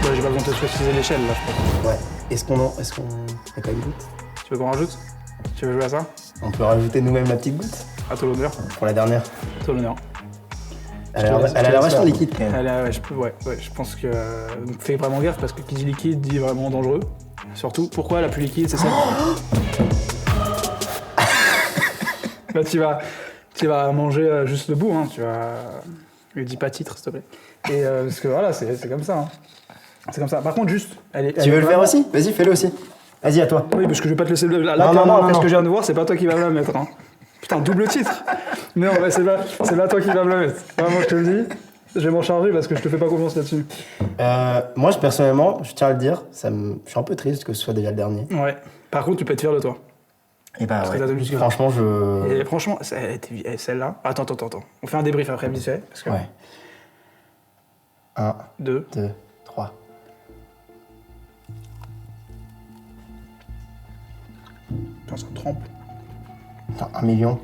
Speaker 2: Ouais, j'ai pas besoin de te préciser l'échelle là, je pense.
Speaker 1: Ouais. Est-ce qu'on a quand même goutte?
Speaker 2: Tu veux qu'on rajoute? Tu veux jouer à ça?
Speaker 1: On peut rajouter nous-mêmes la petite goutte
Speaker 2: À toi l'honneur.
Speaker 1: pour la dernière.
Speaker 2: À toi l'honneur.
Speaker 1: Elle a l'air vachement liquide quand même.
Speaker 2: Ouais, je pense que. Donc fais vraiment gaffe parce que qui dit liquide dit vraiment dangereux. Surtout, pourquoi la plus liquide, c'est ça? Là, tu vas manger juste le bout, hein. Tu vas. Lui dis pas titre, s'il te plaît. Et parce que voilà, c'est comme ça. Hein. C'est comme ça. Par contre, juste.
Speaker 1: Tu veux le faire aussi? Vas-y, fais-le aussi. Vas-y, à toi.
Speaker 2: Oui, parce que je vais pas te laisser le. Là,
Speaker 1: Non,
Speaker 2: clairement,
Speaker 1: non,
Speaker 2: après
Speaker 1: non.
Speaker 2: ce que je viens de voir, c'est pas toi qui vas me la mettre. Hein. Putain, double titre. Non, ouais, c'est pas toi qui vas me la mettre. Vraiment, je te le dis. Je vais m'en charger parce que je te fais pas confiance là-dessus.
Speaker 1: Moi, personnellement, je tiens à le dire, je suis un peu triste que ce soit déjà le dernier.
Speaker 2: Ouais. Par contre, tu peux être fier de toi.
Speaker 1: Et bah
Speaker 2: Parce que t'as donné jusque-là.
Speaker 1: franchement,
Speaker 2: Et franchement, celle-là. Attends. On fait un débrief après, vite fait. Parce que...
Speaker 1: Ouais. 1,
Speaker 2: 2.
Speaker 1: 2, 3.
Speaker 2: Putain, ça trempe.
Speaker 1: Putain, 1 million.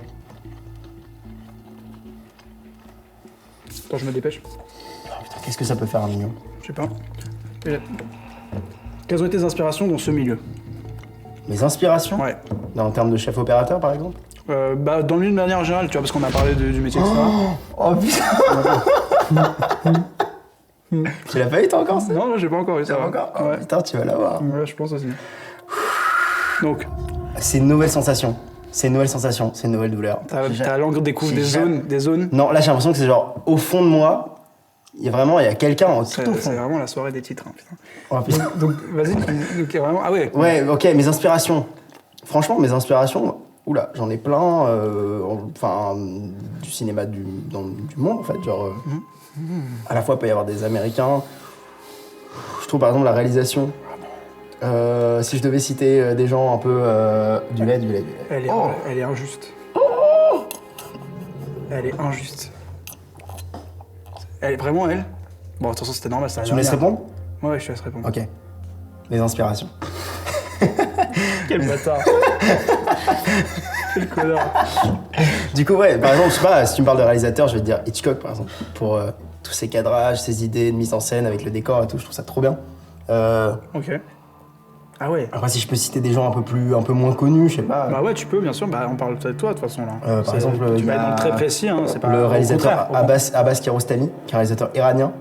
Speaker 2: Attends, je me dépêche.
Speaker 1: Oh, putain, qu'est-ce que ça peut faire 1 million?
Speaker 2: Je sais pas. Quelles ont été tes inspirations dans ce milieu?
Speaker 1: Mes inspirations?
Speaker 2: Ouais.
Speaker 1: En termes de chef opérateur, par exemple?
Speaker 2: Bah, dans l'une manière générale, tu vois, parce qu'on a parlé du métier, etc.
Speaker 1: Oh putain! Tu l'as pas eu toi encore ça?
Speaker 2: Non, j'ai pas encore eu ça.
Speaker 1: Pas encore? Oh,
Speaker 2: Ouais.
Speaker 1: putain, tu vas l'avoir.
Speaker 2: Ouais, je pense aussi. Donc,
Speaker 1: C'est une nouvelle sensation. C'est une nouvelle douleur.
Speaker 2: ta langue découvre des zones.
Speaker 1: Non, là j'ai l'impression que c'est genre au fond de moi, il y a quelqu'un en tout
Speaker 2: C'est
Speaker 1: au fond.
Speaker 2: c'est vraiment la soirée des titres. Hein, putain.
Speaker 1: Oh, putain.
Speaker 2: Donc vas-y, donc, vraiment. Ah ouais.
Speaker 1: Ouais, ok, mes inspirations. Franchement, mes inspirations, oula, j'en ai plein. Enfin, du cinéma du monde, en fait. Genre, à la fois, il peut y avoir des Américains. Je trouve, par exemple, la réalisation. Si je devais citer des gens un peu du lait.
Speaker 2: Elle est,
Speaker 1: Oh.
Speaker 2: elle est injuste. Elle est injuste. Elle est vraiment elle. Bon, attention, c'était normal, ça.
Speaker 1: Tu me laisses répondre?
Speaker 2: Ouais, je te laisse répondre.
Speaker 1: Ok. Mes inspirations.
Speaker 2: Quel bâtard. Quel connard.
Speaker 1: Du coup, ouais, par exemple, je sais pas, si tu me parles de réalisateur, je vais te dire Hitchcock, par exemple. Pour tous ses cadrages, ses idées de mise en scène avec le décor et tout, je trouve ça trop bien.
Speaker 2: Ok. Ah ouais.
Speaker 1: Après, si je peux citer des gens un peu moins connus, je sais pas.
Speaker 2: Bah ouais, tu peux, bien sûr. Bah, on parle peut-être de toi, de toute façon, là.
Speaker 1: Par
Speaker 2: C'est-
Speaker 1: exemple,
Speaker 2: tu
Speaker 1: il y
Speaker 2: vas
Speaker 1: a
Speaker 2: être dans le très précis, hein. C'est pas
Speaker 1: le
Speaker 2: au
Speaker 1: réalisateur
Speaker 2: contraire.
Speaker 1: Abbas Kiarostami, qui est un réalisateur iranien,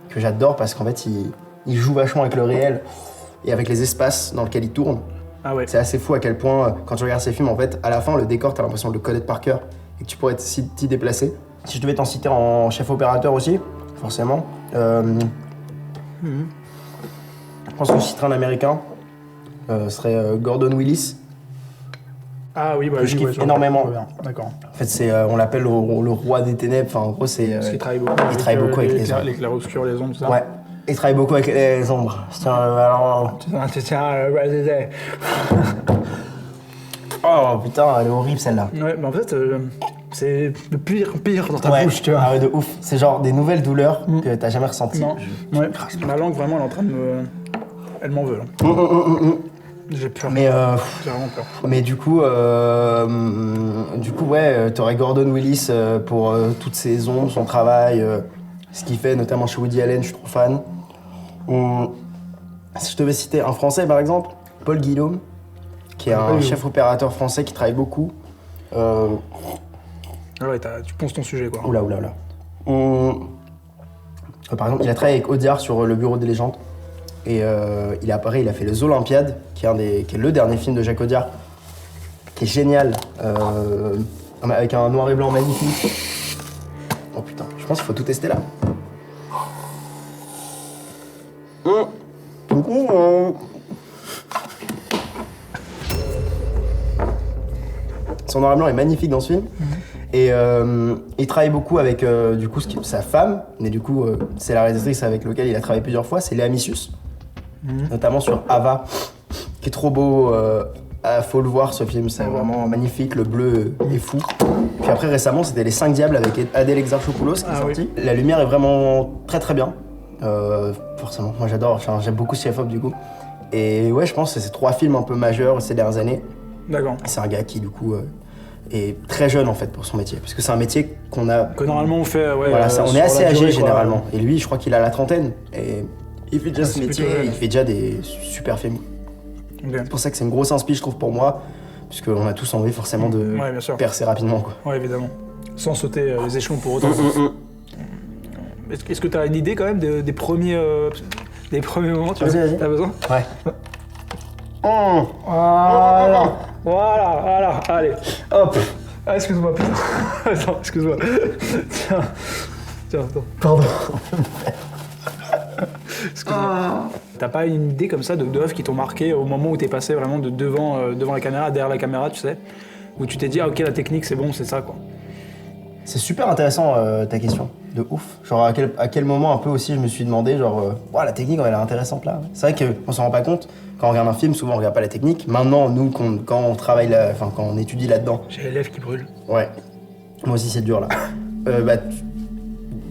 Speaker 1: que j'adore parce qu'en fait, il joue vachement avec le réel et avec les espaces dans lesquels il tourne.
Speaker 2: Ah ouais.
Speaker 1: C'est assez fou à quel point, quand tu regardes ces films, en fait, à la fin, le décor, t'as l'impression de le connaître par cœur et que tu pourrais t'y déplacer. Si je devais t'en citer en chef opérateur aussi, forcément, je pense que je citerais un américain, serait Gordon Willis.
Speaker 2: Ah oui, bah
Speaker 1: Que je
Speaker 2: oui,
Speaker 1: kiffe
Speaker 2: ouais, vois.
Speaker 1: énormément.
Speaker 2: Ouais, bien. D'accord.
Speaker 1: En fait, on l'appelle le roi des ténèbres. Enfin, en gros, c'est.
Speaker 2: Parce qu'il travaille beaucoup.
Speaker 1: il travaille beaucoup avec les ombres.
Speaker 2: Les clairs-obscurs, les ombres, tout ça.
Speaker 1: Ouais. Il travaille beaucoup avec les ombres. Tiens, alors. Oh putain, elle est horrible celle-là.
Speaker 2: Ouais, mais en fait, c'est le pire dans ta bouche, tu vois.
Speaker 1: Ah ouais, de ouf. C'est genre des nouvelles douleurs que t'as jamais ressenties.
Speaker 2: Non. Ouais. Ma langue, vraiment, elle est en train de me. Elle m'en veut, là. J'ai peur.
Speaker 1: Mais,
Speaker 2: J'ai vraiment peur.
Speaker 1: mais du coup, ouais, t'aurais Gordon Willis pour toutes ses ombres, son travail, ce qu'il fait, notamment chez Woody Allen, je suis trop fan. Si je devais citer un Français, par exemple, Paul Guillaume, qui est un chef opérateur français qui travaille beaucoup.
Speaker 2: Ah ouais, tu ponces ton sujet, quoi.
Speaker 1: Oula. Par exemple, il a travaillé avec Audiard sur Le Bureau des légendes. Et il a fait Les Olympiades, qui est le dernier film de Jacques Audiard, qui est génial, avec un noir et blanc magnifique. Oh putain, je pense qu'il faut tout tester là. Du coup, son noir et blanc est magnifique dans ce film. Et il travaille beaucoup avec du coup sa femme, mais du coup c'est la réalisatrice avec laquelle il a travaillé plusieurs fois, c'est Léa Missius, notamment sur Ava, qui est trop beau. Faut le voir ce film, c'est vraiment magnifique, le bleu est fou. Puis après récemment c'était Les 5 Diables avec Adèle Exarchopoulos qui est sorti.
Speaker 2: Oui.
Speaker 1: La lumière est vraiment très très bien. Forcément, moi j'adore, j'aime beaucoup ce chef-op du coup. Et ouais, je pense que c'est 3 films un peu majeurs ces dernières années.
Speaker 2: D'accord.
Speaker 1: C'est un gars qui du coup est très jeune en fait pour son métier, parce que c'est un métier qu'on a.
Speaker 2: Que normalement on fait, ouais.
Speaker 1: Voilà, on
Speaker 2: sur
Speaker 1: est assez
Speaker 2: la
Speaker 1: âgé
Speaker 2: durée, quoi.
Speaker 1: généralement. Et lui, je crois qu'il a la trentaine. Et il fait déjà
Speaker 2: Ah,
Speaker 1: ce
Speaker 2: c'est
Speaker 1: métier,
Speaker 2: plutôt jeune.
Speaker 1: il fait déjà des super films.
Speaker 2: Ok.
Speaker 1: C'est pour ça que c'est une grosse inspi, je trouve, pour moi, puisqu'on a tous envie forcément de
Speaker 2: Ouais, bien sûr.
Speaker 1: percer rapidement, quoi.
Speaker 2: Ouais, évidemment. Sans sauter les échelons pour autant. Est-ce que tu as une idée quand même des premiers moments, tu vois?
Speaker 1: Vas-y.
Speaker 2: T'as besoin?
Speaker 1: Ouais.
Speaker 2: Voilà, allez, hop. Ah, excuse-moi, putain. Attends, excuse-moi. Tiens, attends.
Speaker 1: Pardon.
Speaker 2: Excuse-moi. T'as pas une idée comme ça d'œuvres qui t'ont marqué au moment où t'es passé vraiment de devant la caméra, derrière la caméra, tu sais? Où tu t'es dit, ah ok, la technique c'est bon, c'est ça, quoi.
Speaker 1: C'est super intéressant ta question, de ouf. Genre à quel moment un peu aussi je me suis demandé genre ouah, la technique elle est intéressante là. C'est vrai qu'on s'en rend pas compte quand on regarde un film, souvent on regarde pas la technique. Maintenant nous quand on travaille quand on étudie là-dedans.
Speaker 2: J'ai les lèvres qui brûlent.
Speaker 1: Ouais. Moi aussi c'est dur là.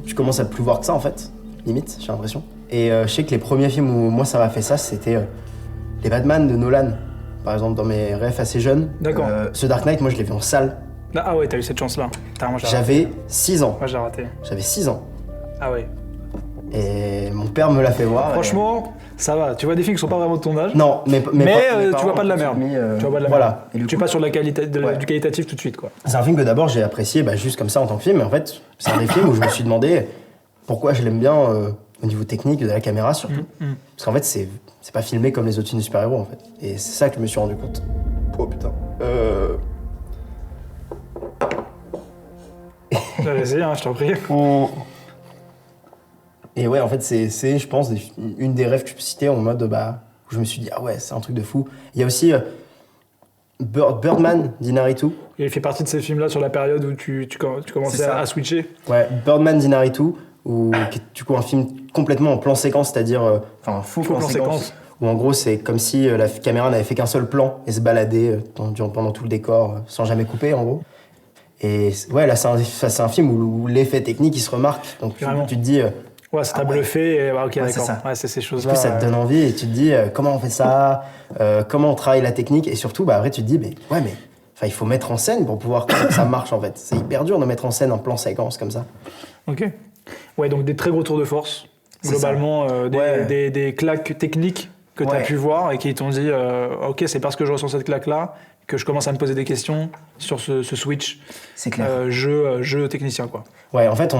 Speaker 1: Tu commences à plus voir que ça en fait, limite, j'ai l'impression. Et je sais que les premiers films où moi ça m'a fait ça, c'était les Batman de Nolan. Par exemple dans mes rêves assez jeunes.
Speaker 2: D'accord.
Speaker 1: Ce Dark Knight, moi je l'ai vu en salle.
Speaker 2: Ah ouais, t'as eu cette chance-là. Moi,
Speaker 1: J'avais 6 ans.
Speaker 2: Moi j'ai raté.
Speaker 1: J'avais 6 ans.
Speaker 2: Ah ouais.
Speaker 1: Et mon père me l'a fait voir.
Speaker 2: Franchement, ça va. Tu vois des films qui sont pas vraiment de ton âge.
Speaker 1: Non, mais
Speaker 2: Tu vois pas de la merde. Tu vois pas de la
Speaker 1: voilà.
Speaker 2: merde.
Speaker 1: Et du
Speaker 2: Tu
Speaker 1: coup,
Speaker 2: es pas sur de la qualité,
Speaker 1: Ouais.
Speaker 2: du qualitatif tout de suite, quoi.
Speaker 1: c'est un film que d'abord j'ai apprécié juste comme ça en tant que film, mais en fait, c'est un des films où je me suis demandé pourquoi je l'aime bien au niveau technique, de la caméra surtout. Parce qu'en fait, c'est pas filmé comme les autres films de super-héros en fait. Et c'est ça que je me suis rendu compte. Oh putain.
Speaker 2: Vas-y, hein, je t'en prie.
Speaker 1: Et ouais, en fait, c'est je pense, une des rêves que je peux citer en mode, où je me suis dit, ah ouais, c'est un truc de fou. Il y a aussi Birdman d'Inaritu.
Speaker 2: Il fait partie de ces films-là sur la période où tu commençais à switcher.
Speaker 1: Ouais, Birdman d'Inaritu, qui est du coup un film complètement en plan séquence, c'est-à-dire, un faux plan séquence. Où en gros, c'est comme si la caméra n'avait fait qu'un seul plan et se baladait pendant tout le décor, sans jamais couper, en gros. Et ouais, là, c'est un film où l'effet technique, il se remarque. Donc tu te dis...
Speaker 2: ouais, ça t'a bluffé, et ok,
Speaker 1: ouais,
Speaker 2: d'accord.
Speaker 1: C'est
Speaker 2: ouais, c'est ces choses-là.
Speaker 1: Plus ça te donne envie et tu te dis comment on fait ça, comment on travaille la technique. Et surtout, après, tu te dis, mais il faut mettre en scène pour pouvoir que ça marche, en fait. C'est hyper dur de mettre en scène un plan séquence comme ça.
Speaker 2: Ok. Ouais, donc des très gros tours de force. Globalement, des claques techniques que tu as pu voir et qui t'ont dit ok, c'est parce que je ressens cette claque-là que je commence à me poser des questions sur ce switch.
Speaker 1: C'est clair.
Speaker 2: Jeu technicien, quoi.
Speaker 1: Ouais, en fait,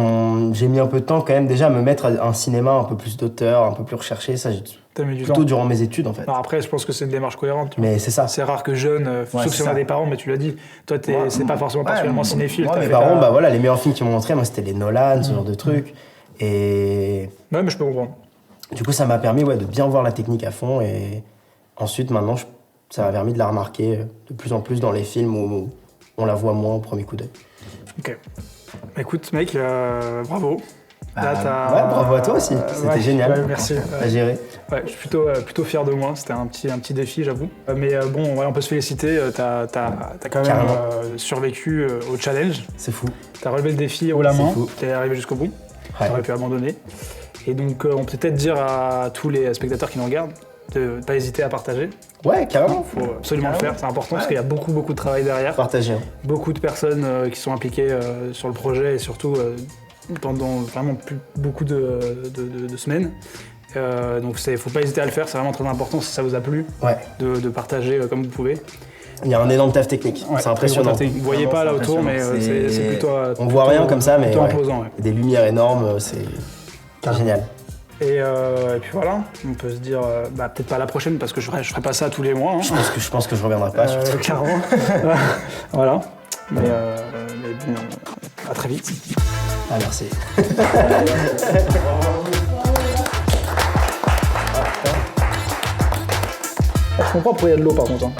Speaker 1: j'ai mis un peu de temps quand même déjà à me mettre à un cinéma un peu plus d'auteur, un peu plus recherché. Ça,
Speaker 2: T'as mis du
Speaker 1: plutôt
Speaker 2: temps.
Speaker 1: Durant mes études, en fait.
Speaker 2: Alors après, je pense que c'est une démarche cohérente.
Speaker 1: Mais c'est ça.
Speaker 2: C'est rare que jeune, sauf si on a des parents, mais tu l'as dit, toi, c'est pas forcément particulièrement cinéphile.
Speaker 1: Moi, mes parents, les meilleurs films qu'ils m'ont montrés, moi, c'était les Nolan, ce genre de trucs. Et...
Speaker 2: ouais, mais je peux comprendre.
Speaker 1: Du coup, ça m'a permis de bien voir la technique à fond. Et ensuite, maintenant, ça m'a permis de la remarquer de plus en plus dans les films où on la voit moins au premier coup d'œil.
Speaker 2: Ok. Écoute, mec, bravo.
Speaker 1: Là, bravo à toi aussi. C'était génial.
Speaker 2: Ouais, merci.
Speaker 1: À gérer.
Speaker 2: Ouais, je suis plutôt fier de moi. C'était un petit défi, j'avoue. Mais bon, on peut se féliciter. T'as quand même survécu au challenge.
Speaker 1: C'est fou.
Speaker 2: T'as relevé le défi haut la main. T'es arrivé jusqu'au bout.
Speaker 1: Ouais.
Speaker 2: T'aurais pu abandonner. Et donc, on peut peut-être dire à tous les spectateurs qui nous regardent de ne pas hésiter à partager.
Speaker 1: Ouais, carrément.
Speaker 2: Il faut absolument le faire, c'est important parce qu'il y a beaucoup de travail derrière.
Speaker 1: Partager.
Speaker 2: Beaucoup de personnes qui sont impliquées sur le projet et surtout pendant vraiment beaucoup de semaines. Donc il ne faut pas hésiter à le faire, c'est vraiment très important si ça vous a plu de partager comme vous pouvez.
Speaker 1: Il y a un énorme taf technique, c'est impressionnant.
Speaker 2: Vous ne voyez pas là autour, mais c'est plutôt
Speaker 1: on voit rien comme ça, mais
Speaker 2: imposant.
Speaker 1: Des lumières énormes, c'est génial.
Speaker 2: Et puis voilà, on peut se dire, peut-être pas la prochaine parce que je ferai pas ça tous les mois. Hein.
Speaker 1: Je pense que je reviendrai pas.
Speaker 2: Clairement. Voilà. Mais bon, à très vite.
Speaker 1: Ah, merci.
Speaker 2: Je comprends pourquoi il y a de l'eau par contre. Hein.